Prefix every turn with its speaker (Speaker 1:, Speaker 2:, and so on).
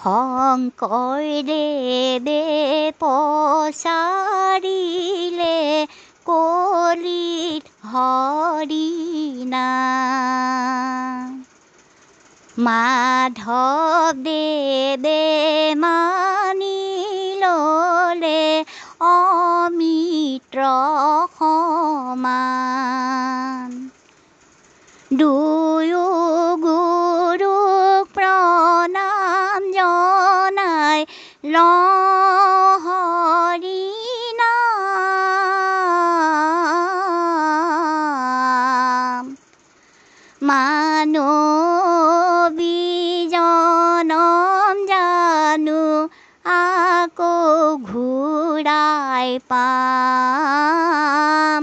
Speaker 1: শংকৰদেৱে পচাৰিলে কলিত হৰি নাম। মাধৱদেৱে মানি ল'লে অমিত্ৰ সমান। দুয়ো গুৰুক প্ৰণাম জনাই লওঁ হৰি নাম। মানৱী জনম জানো আকৌ ঘূৰাই পাম।